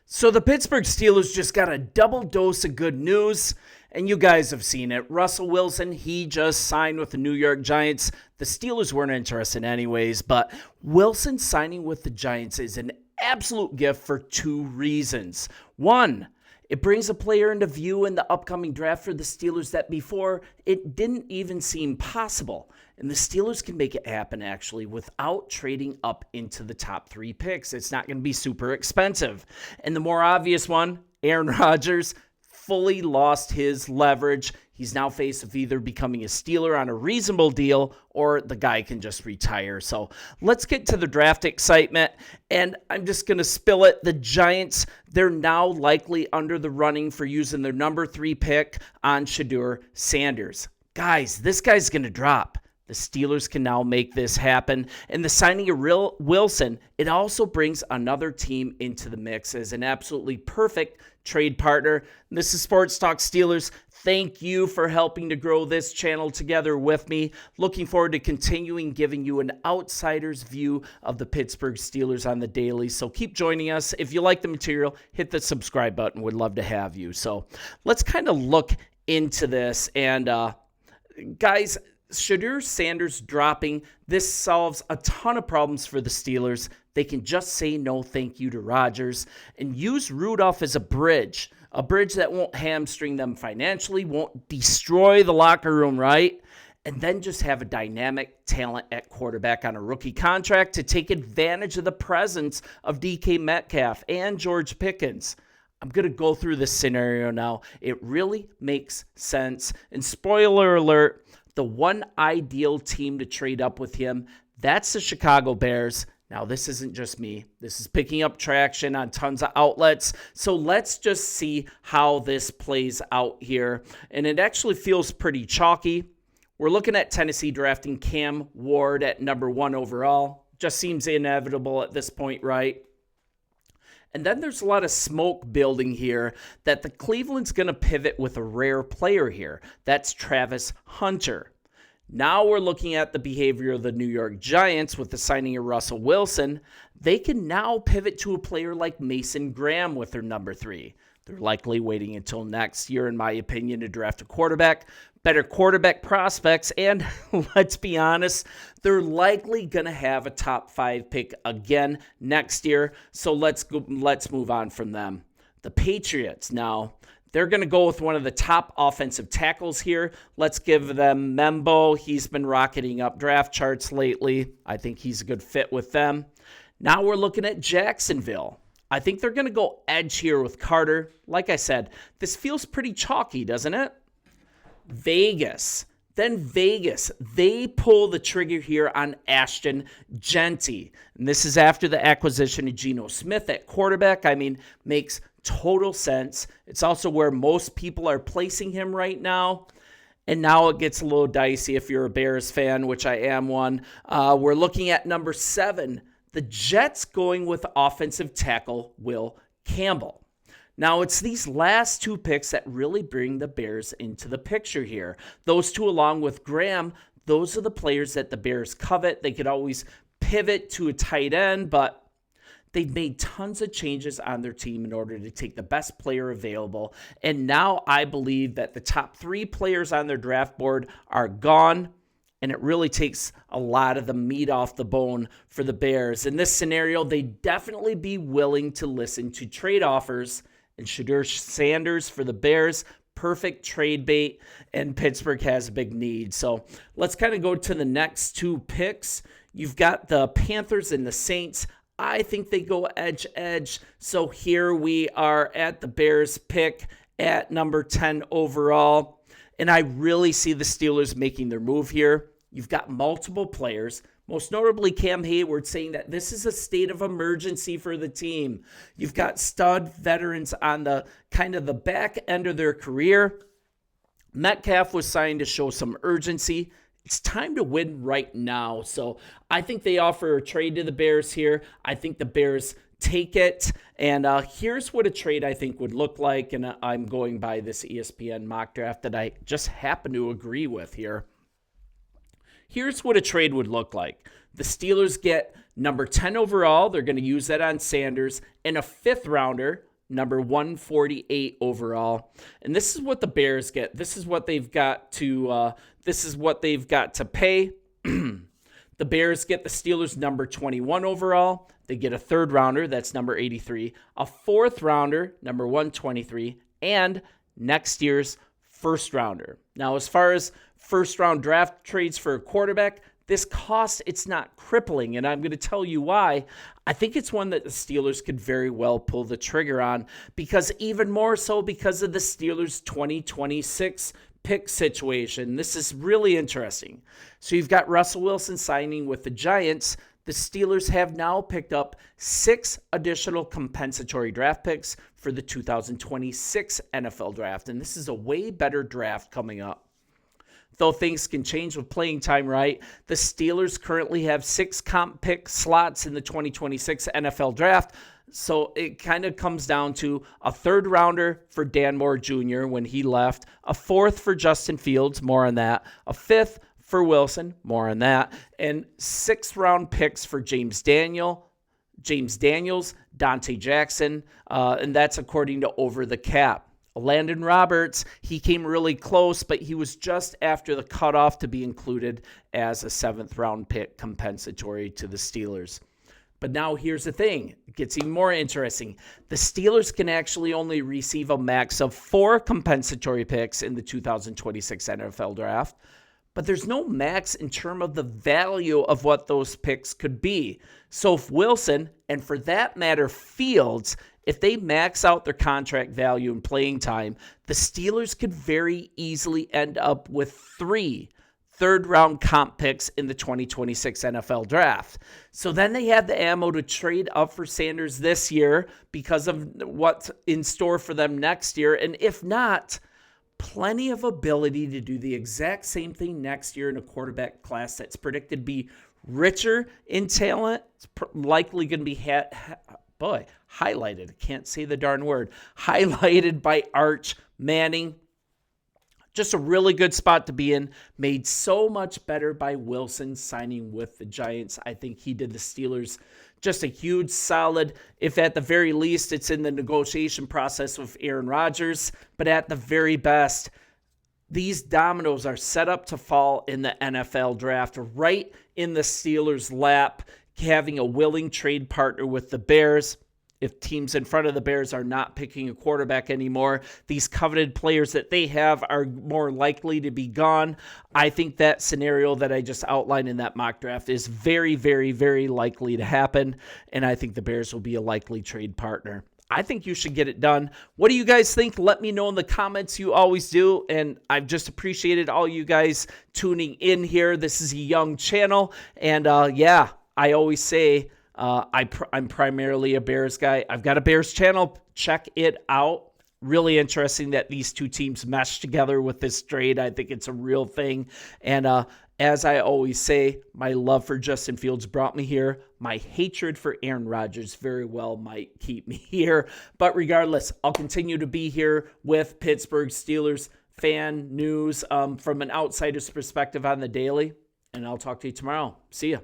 So the Pittsburgh Steelers just got a double dose of good news, and you guys have seen it. Russell Wilson, he just signed with the New York Giants. The Steelers weren't interested anyways, but Wilson signing with the Giants is an absolute gift for two reasons. One, it brings a player into view in the upcoming draft for the Steelers that before it didn't even seem possible. And the Steelers can make it happen, actually, without trading up into the top 3 picks. It's not going to be super expensive. And the more obvious one, Aaron Rodgers fully lost his leverage. He's now faced of either becoming a Steeler on a reasonable deal or the guy can just retire. So let's get to the draft excitement. And I'm just going to spill it. The Giants, they're now likely under the running for using their number 3 pick on Shedeur Sanders. Guys, this guy's going to drop. The Steelers can now make this happen. And the signing of Wilson, it also brings another team into the mix as an absolutely perfect trade partner. This is Sports Talk Steelers. Thank you for helping to grow this channel together with me. Looking forward to continuing giving you an outsider's view of the Pittsburgh Steelers on the daily. So keep joining us. If you like the material, hit the subscribe button. Would love to have you. So let's kind of look into this. And guys, Shedeur Sanders dropping, this solves a ton of problems for the Steelers. They can just say no thank you to Rodgers and use Rudolph as a bridge that won't hamstring them financially, won't destroy the locker room, right? And then just have a dynamic talent at quarterback on a rookie contract to take advantage of the presence of DK Metcalf and George Pickens. I'm going to go through this scenario now. It really makes sense. And spoiler alert, the one ideal team to trade up with him, that's the Chicago Bears. Now, this isn't just me. This is picking up traction on tons of outlets. So let's just see how this plays out here. And it actually feels pretty chalky. We're looking at Tennessee drafting Cam Ward at number 1 overall. Just seems inevitable at this point, right? And then there's a lot of smoke building here that the Cleveland's going to pivot with a rare player here. That's Travis Hunter. Now we're looking at the behavior of the New York Giants with the signing of Russell Wilson. They can now pivot to a player like Mason Graham with their number 3. They're likely waiting until next year, in my opinion, to draft a quarterback. Better quarterback prospects, and let's be honest, they're likely going to have a top 5 pick again next year. So let's move on from them. The Patriots now, they're going to go with one of the top offensive tackles here. Let's give them Membo. He's been rocketing up draft charts lately. I think he's a good fit with them. Now we're looking at Jacksonville. I think they're going to go edge here with Carter. Like I said, this feels pretty chalky, doesn't it? Vegas. Then Vegas, they pull the trigger here on Ashton Genty. And this is after the acquisition of Geno Smith at quarterback. I mean, makes total sense. It's also where most people are placing him right now. And now it gets a little dicey if you're a Bears fan, which I am one. We're looking at number 7. The Jets going with offensive tackle Will Campbell. Now, it's these last 2 picks that really bring the Bears into the picture here. Those 2, along with Graham, those are the players that the Bears covet. They could always pivot to a tight end, but they've made tons of changes on their team in order to take the best player available. And now I believe that the top 3 players on their draft board are gone. And it really takes a lot of the meat off the bone for the Bears. In this scenario, they'd definitely be willing to listen to trade offers. And Shedeur Sanders for the Bears, perfect trade bait. And Pittsburgh has a big need. So let's kind of go to the next 2 picks. You've got the Panthers and the Saints. I think they go edge. So here we are at the Bears pick at number 10 overall. And I really see the Steelers making their move here. You've got multiple players, most notably Cam Hayward, saying that this is a state of emergency for the team. You've got stud veterans on the kind of the back end of their career. Metcalf was signed to show some urgency. It's time to win right now. So I think they offer a trade to the Bears here. I think the Bears take it. And here's what a trade I think would look like. And I'm going by this ESPN mock draft that I just happen to agree with here. Here's what a trade would look like. The Steelers get number 10 overall. They're going to use that on Sanders and a 5th rounder number 148 overall. And this is what the Bears get. This is what they've got to pay. The Bears get the Steelers number 21 overall. They get a third rounder, that's number 83, a fourth rounder, number 123, and next year's first rounder. Now, as far as first round draft trades for a quarterback, this cost, it's not crippling, and I'm going to tell you why. I think it's one that the Steelers could very well pull the trigger on, because even more so because of the Steelers' 2026 pick situation. This is really interesting. So you've got Russell Wilson signing with the Giants. The Steelers have now picked up 6 additional compensatory draft picks for the 2026 NFL draft, and this is a way better draft coming up. Though things can change with playing time, right? The Steelers currently have 6 comp pick slots in the 2026 NFL draft. So it kind of comes down to a third rounder for Dan Moore Jr. when he left, a fourth for Justin Fields, more on that, a fifth for Wilson, more on that, and 6th round picks for James Daniels, Dante Jackson, and that's according to Over the Cap. Landon Roberts, he came really close, but he was just after the cutoff to be included as a 7th round pick compensatory to the Steelers. But now here's the thing. It gets even more interesting. The Steelers can actually only receive a max of 4 compensatory picks in the 2026 NFL draft, but there's no max in terms of the value of what those picks could be. So if Wilson, and for that matter Fields, if they max out their contract value and playing time, the Steelers could very easily end up with 3 third-round comp picks in the 2026 NFL draft. So then they have the ammo to trade up for Sanders this year because of what's in store for them next year. And if not, plenty of ability to do the exact same thing next year in a quarterback class that's predicted to be richer in talent. It's likely going to be highlighted. I can't say the darn word. Highlighted by Arch Manning. Just a really good spot to be in. Made so much better by Wilson signing with the Giants. I think he did the Steelers just a huge solid. If at the very least it's in the negotiation process with Aaron Rodgers, but at the very best, these dominoes are set up to fall in the NFL draft right in the Steelers' lap, having a willing trade partner with the Bears. If teams in front of the Bears are not picking a quarterback anymore, these coveted players that they have are more likely to be gone. I think that scenario that I just outlined in that mock draft is very, very, very likely to happen, and I think the Bears will be a likely trade partner. I think you should get it done. What do you guys think? Let me know in the comments. You always do, and I've just appreciated all you guys tuning in here. This is a young channel, and I always say, I'm primarily a Bears guy. I've got a Bears channel. Check it out. Really interesting that these two teams mesh together with this trade. I think it's a real thing. And as I always say, my love for Justin Fields brought me here. My hatred for Aaron Rodgers very well might keep me here. But regardless, I'll continue to be here with Pittsburgh Steelers fan news from an outsider's perspective on the daily. And I'll talk to you tomorrow. See ya.